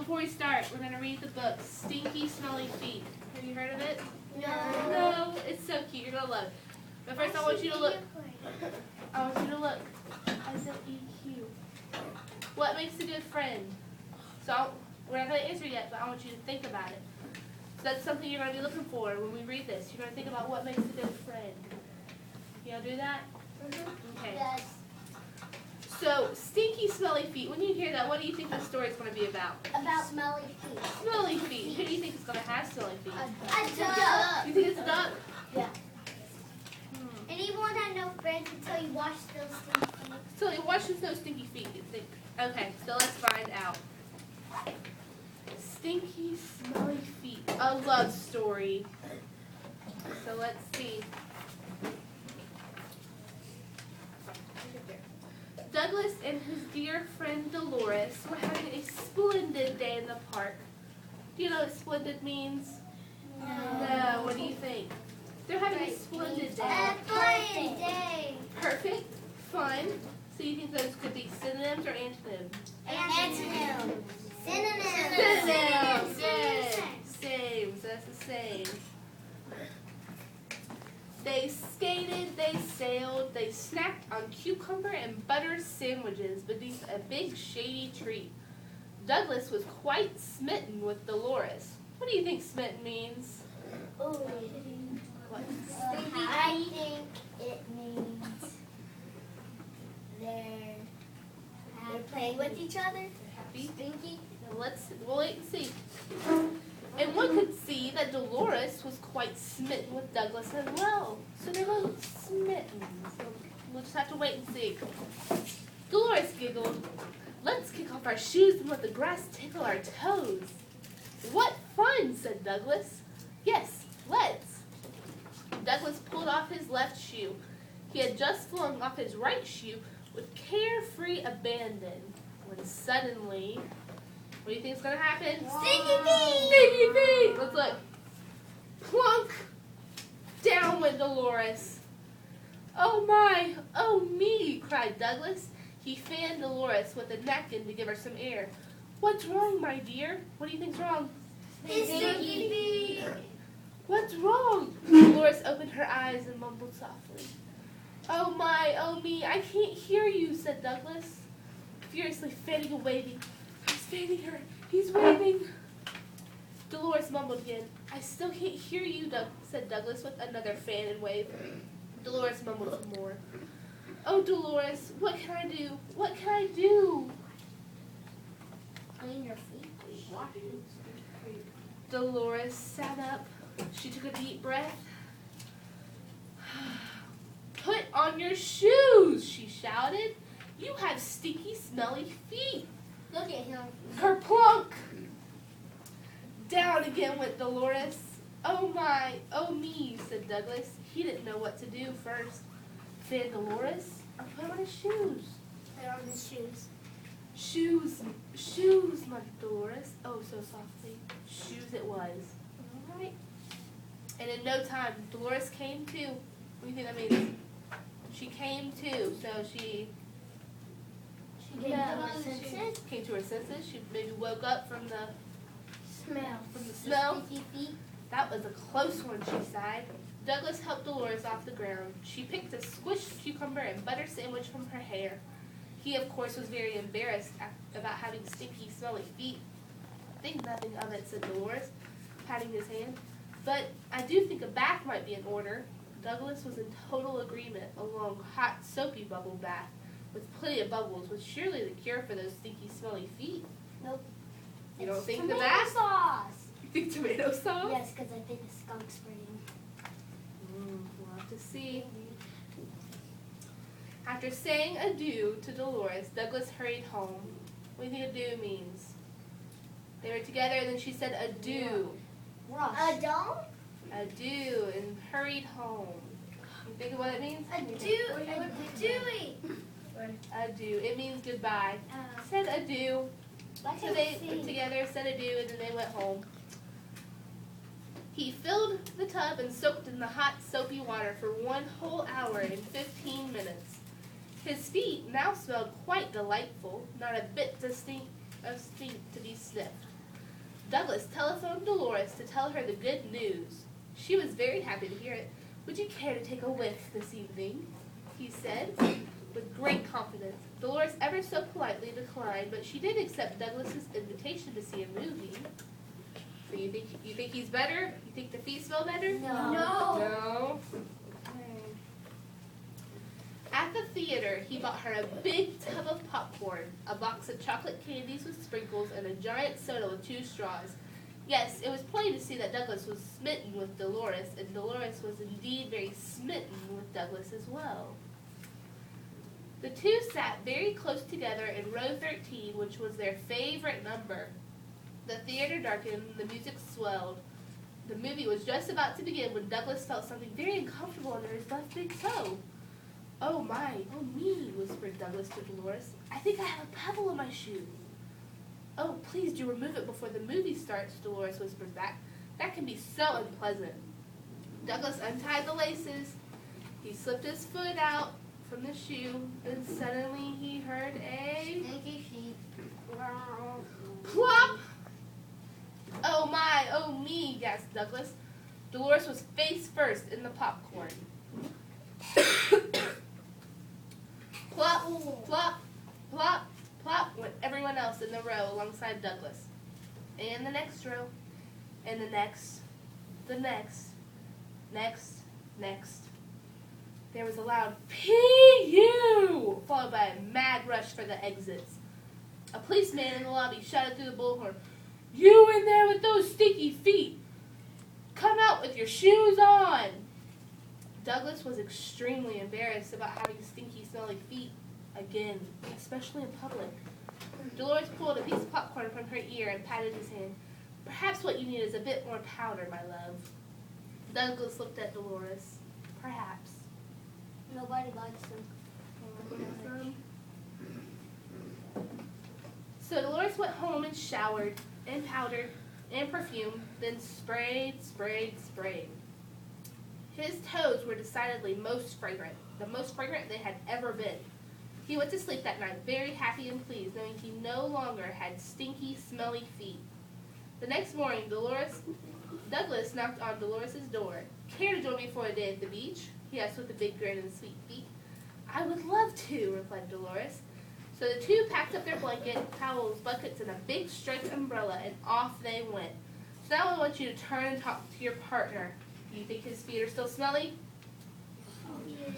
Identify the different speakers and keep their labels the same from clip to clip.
Speaker 1: before we start, we're going to read the book, Stinky, Smelly Feet. Have you heard of it?
Speaker 2: No.
Speaker 1: No, it's so cute. You're going to love it. But first I want you to look. I want you to look. I said EQ. What makes a good friend? So we're not going to answer yet, but I want you to think about it. So that's something you're going to be looking for when we read this. You're going to think about what makes a good friend. You going to do that? Okay.
Speaker 2: Yes.
Speaker 1: So, Stinky, Smelly Feet. When you hear that, what do you think the story is going to be about?
Speaker 2: About smelly feet.
Speaker 1: Smelly feet. Who do you think is going to have smelly feet?
Speaker 2: A duck.
Speaker 1: You think it's a duck?
Speaker 2: Yeah. And he won't have no friends until you wash those stinky feet.
Speaker 1: So he washes those stinky feet. You think? Okay, so let's find out. Stinky, Smelly Feet. A love story. So let's see. Douglas and his dear friend Dolores were having a splendid day in the park. Do you know what splendid means? No. What do you think? They're having a splendid day.
Speaker 2: A fun day.
Speaker 1: Perfect. Fun. So you think those could be synonyms or antonyms?
Speaker 2: Antonyms. Synonyms.
Speaker 1: Synonyms. Good. Same. So that's the same. They skated, they sailed, they snacked on cucumber and butter sandwiches beneath a big shady tree. Douglas was quite smitten with Dolores. What do you think smitten means?
Speaker 2: Ooh.
Speaker 1: What?
Speaker 2: I think it means they're playing with each other.
Speaker 1: Happy?
Speaker 2: Stinky.
Speaker 1: We'll wait and see. And one could see that Dolores was quite smitten with Douglas as well. So they were smitten. So we'll just have to wait and see. Dolores giggled. Let's kick off our shoes and let the grass tickle our toes. What fun, said Douglas. Yes, let's. Douglas pulled off his left shoe. He had just flung off his right shoe with carefree abandon when suddenly... What do you think is going to happen?
Speaker 2: Stinky feet!
Speaker 1: Stinky feet! Let's look. Plunk! Down went Dolores. Oh my, oh me, cried Douglas. He fanned Dolores with a napkin to give her some air. What's wrong, my dear? What do you think's wrong?
Speaker 2: Stinky feet!
Speaker 1: What's wrong? Dolores opened her eyes and mumbled softly. Oh my, oh me, I can't hear you, said Douglas, furiously fanning and waving. He's fanning her. He's waving. Dolores mumbled again. I still can't hear you, said Douglas with another fan and wave. Dolores mumbled some more. Oh, Dolores, what can I do? What can I do?
Speaker 2: Clean your feet.
Speaker 1: Dolores sat up. She took a deep breath. Put on your shoes, she shouted. You have stinky, smelly feet.
Speaker 2: Look at him.
Speaker 1: Kerplunk! Down again went Dolores. Oh my, oh me, said Douglas. He didn't know what to do first. Fan Dolores or put on his shoes?
Speaker 2: Put on his shoes.
Speaker 1: Shoes, my Dolores. Oh, so softly. Shoes it was. All right. And in no time, Dolores came to. What do you think that means? She came to, so she...
Speaker 2: Came
Speaker 1: Came to her senses. She maybe woke up from the
Speaker 2: smell.
Speaker 1: Stinky feet. That was a close one, she sighed. Douglas helped Dolores off the ground. She picked a squished cucumber and butter sandwich from her hair. He, of course, was very embarrassed about having stinky, smelly feet. Think nothing of it, said Dolores, patting his hand. But I do think a bath might be in order. Douglas was in total agreement. A long, hot, soapy bubble bath with plenty of bubbles was surely the cure for those stinky, smelly feet.
Speaker 2: Nope.
Speaker 1: You don't
Speaker 2: It's
Speaker 1: think
Speaker 2: tomato
Speaker 1: the bath?
Speaker 2: sauce.
Speaker 1: You think tomato sauce?
Speaker 2: Yes, because I think the skunk spraying.
Speaker 1: We'll have to see. After saying adieu to Dolores, Douglas hurried home. What do you think adieu means? They were together and then she said adieu.
Speaker 2: Rush. A dome?
Speaker 1: Adieu and hurried home. You think of what it means?
Speaker 2: Adieu.
Speaker 1: Adieu. It means goodbye. Said adieu. So they were together, said adieu, and then they went home. He filled the tub and soaked in the hot, soapy water for 1 whole hour and 15 minutes. His feet now smelled quite delightful, not a bit of stink to be sniffed. Douglas telephoned Dolores to tell her the good news. She was very happy to hear it. "Would you care to take a whiff this evening?" he said, with great confidence. Dolores ever so politely declined, but she did accept Douglas's invitation to see a movie. So you think he's better? You think the feet smell better?
Speaker 2: No.
Speaker 1: No. At the theater, he bought her a big tub of popcorn, a box of chocolate candies with sprinkles, and a giant soda with 2 straws. Yes, it was plain to see that Douglas was smitten with Dolores, and Dolores was indeed very smitten with Douglas as well. The two sat very close together in row 13, which was their favorite number. The theater darkened, the music swelled. The movie was just about to begin when Douglas felt something very uncomfortable under his left big toe. "Oh my, oh me," whispered Douglas to Dolores. "I think I have a pebble in my shoe." "Oh, please do remove it before the movie starts," Dolores whispered back. "That can be so unpleasant." Douglas untied the laces. He slipped his foot out from the shoe, and suddenly he heard a plop! "Oh my, oh me," gasped Douglas. Dolores was face first in the popcorn. Plop, plop, plop, plop went everyone else in the row alongside Douglas. And the next row, and the next, next. There was a loud P.U. followed by a mad rush for the exits. A policeman in the lobby shouted through the bullhorn, "You in there with those stinky feet! Come out with your shoes on!" Douglas was extremely embarrassed about having stinky, smelly feet again, especially in public. Dolores pulled a piece of popcorn from her ear and patted his hand. "Perhaps what you need is a bit more powder, my love." Douglas looked at Dolores. "Perhaps."
Speaker 2: Nobody likes them.
Speaker 1: So Dolores went home and showered, and powdered, and perfumed, then sprayed. His toes were decidedly most fragrant, the most fragrant they had ever been. He went to sleep that night very happy and pleased, knowing he no longer had stinky, smelly feet. The next morning, Douglas knocked on Dolores' door. "Care to join me for a day at the beach?" he asked with a big grin and sweet feet. "I would love to," replied Dolores. So the two packed up their blanket, towels, buckets, and a big striped umbrella, and off they went. So now I want you to turn and talk to your partner. Do you think his feet are still smelly?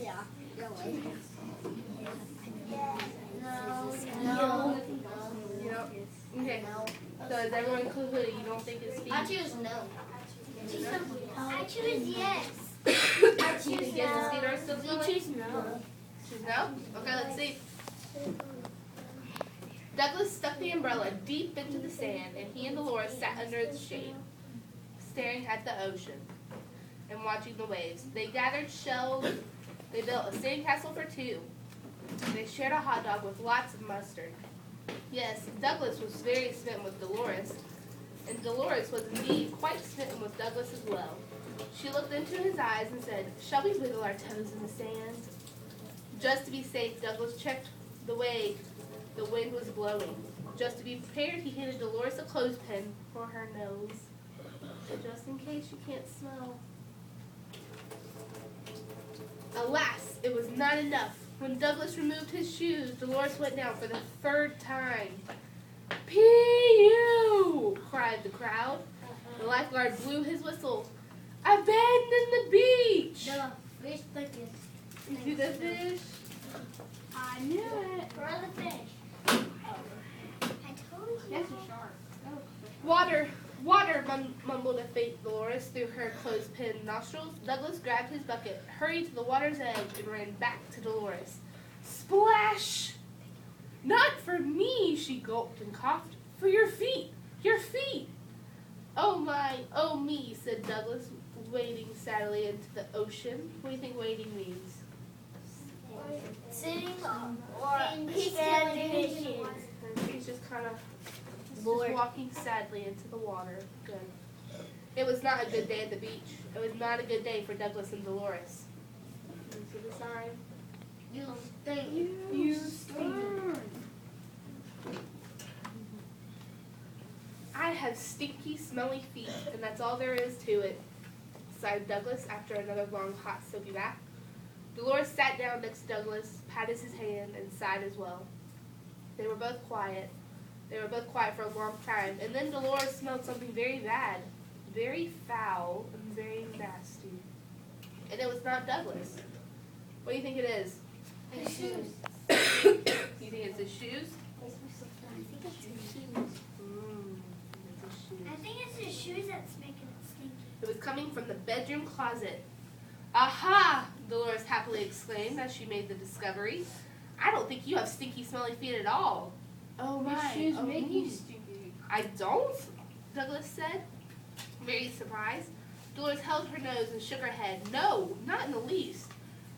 Speaker 2: Yeah.
Speaker 1: No. Okay. So is everyone concluded you don't think his feet?
Speaker 2: I choose no. I choose yes.
Speaker 1: You think his feet are still smelly?
Speaker 2: choose no.
Speaker 1: Choose no? Okay, let's see. Douglas stuck the umbrella deep into the sand, and he and Dolores sat under its shade, staring at the ocean and watching the waves. They gathered shells. They built a sandcastle for 2. They shared a hot dog with lots of mustard. Yes, Douglas was very smitten with Dolores, and Dolores was indeed quite smitten with Douglas as well. She looked into his eyes and said, "Shall we wiggle our toes in the sand?" Just to be safe, Douglas checked the way the wind was blowing. Just to be prepared, he handed Dolores a clothespin for her nose, just in case you can't smell. Alas, it was not enough. When Douglas removed his shoes, Dolores went down for the 3rd time. "P.U.!" cried the crowd. The lifeguard blew his whistle. "Abandon the beach!"
Speaker 2: The fish bucket.
Speaker 1: You see the fish?
Speaker 2: I knew it. Where are the fish? I told you.
Speaker 1: That's a shark. Water, mumbled a faint Dolores through her clothespin nostrils. Douglas grabbed his bucket, hurried to the water's edge, and ran back to Dolores. "Splash!" "Not for me," she gulped and coughed. "For your feet! Your feet!" "Oh my, oh me," said Douglas, wading sadly into the ocean. What do you think wading means?
Speaker 2: Sitting or standing.
Speaker 1: He's just kind of walking sadly into the water. Good. It was not a good day at the beach. It was not a good day for Douglas and Dolores. You see the sign?
Speaker 2: You stink.
Speaker 1: You stink. I have stinky, smelly feet, and that's all there is to it," sighed Douglas after another long, hot, soapy bath. Dolores sat down next to Douglas, patted his hand, and sighed as well. They were both quiet. They were both quiet for a long time, and then Dolores smelled something very bad, very foul, and very nasty. And it was not Douglas. What do you think it is?
Speaker 2: His shoes.
Speaker 1: You think it's his shoes?
Speaker 2: I think it's his shoes.
Speaker 1: It's his shoes.
Speaker 2: I think it's his shoes that's making it stinky.
Speaker 1: It was coming from the bedroom closet. "Aha!" Dolores happily exclaimed as she made the discovery. "I don't think you have stinky, smelly feet at all." "Oh
Speaker 3: My
Speaker 1: my,
Speaker 3: shoes
Speaker 1: oh,
Speaker 3: make you stinky."
Speaker 1: "I don't?" Douglas said, very surprised. Dolores held her nose and shook her head. "No, not in the least.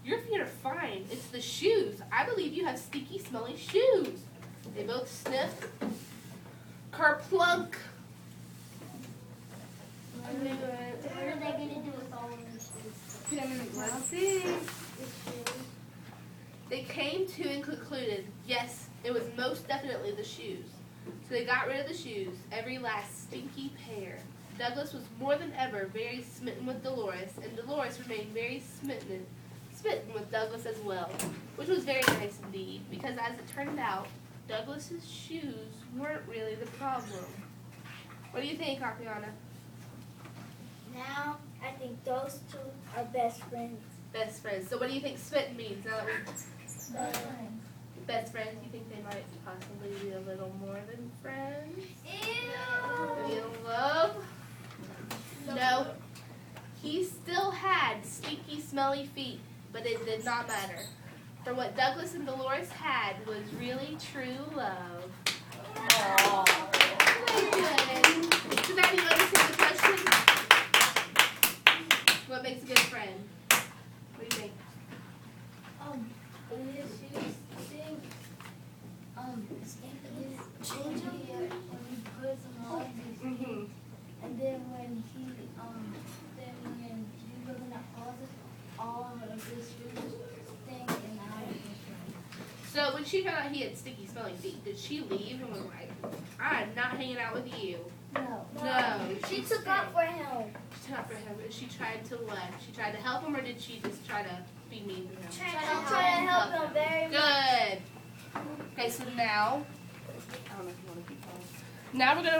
Speaker 1: Your feet are fine. It's the shoes. I believe you have stinky, smelly shoes." They both sniffed. Kerplunk!
Speaker 2: What are they going to do with all of these shoes?
Speaker 3: Put them in the glove.
Speaker 1: Let's see.
Speaker 2: The shoes.
Speaker 1: They came to and concluded, yes, it was most definitely the shoes. So they got rid of the shoes, every last stinky pair. Douglas was more than ever very smitten with Dolores, and Dolores remained very smitten with Douglas as well, which was very nice indeed, because as it turned out, Douglas's shoes weren't really the problem. What do you think, Akiana?
Speaker 2: Now, I think those two are best friends.
Speaker 1: Best friends. So what do you think smitten means? Now that we best friends, you think they might possibly be a little more than friends? Maybe in love? No. He still had stinky, smelly feet, but it did not matter. For what Douglas and Dolores had was really true love. So now do you understand the question? What makes a good friend? What do you think?
Speaker 3: His shoes stink. Change them when he puts them on.
Speaker 1: Mm-hmm.
Speaker 3: And then when he goes in that closet, all of his shoes stink and now he's friends.
Speaker 1: So when she found out he had sticky, smelly feet, did she leave and was like, "I'm not hanging out with you"?
Speaker 3: No.
Speaker 1: No.
Speaker 2: She took up for him.
Speaker 1: She took up for him. She tried to what? She tried to help him, or did she just try to be mean to him?
Speaker 2: Trying to help him very much.
Speaker 1: Good. Okay, so now, I don't know if you want to keep going. Now we're gonna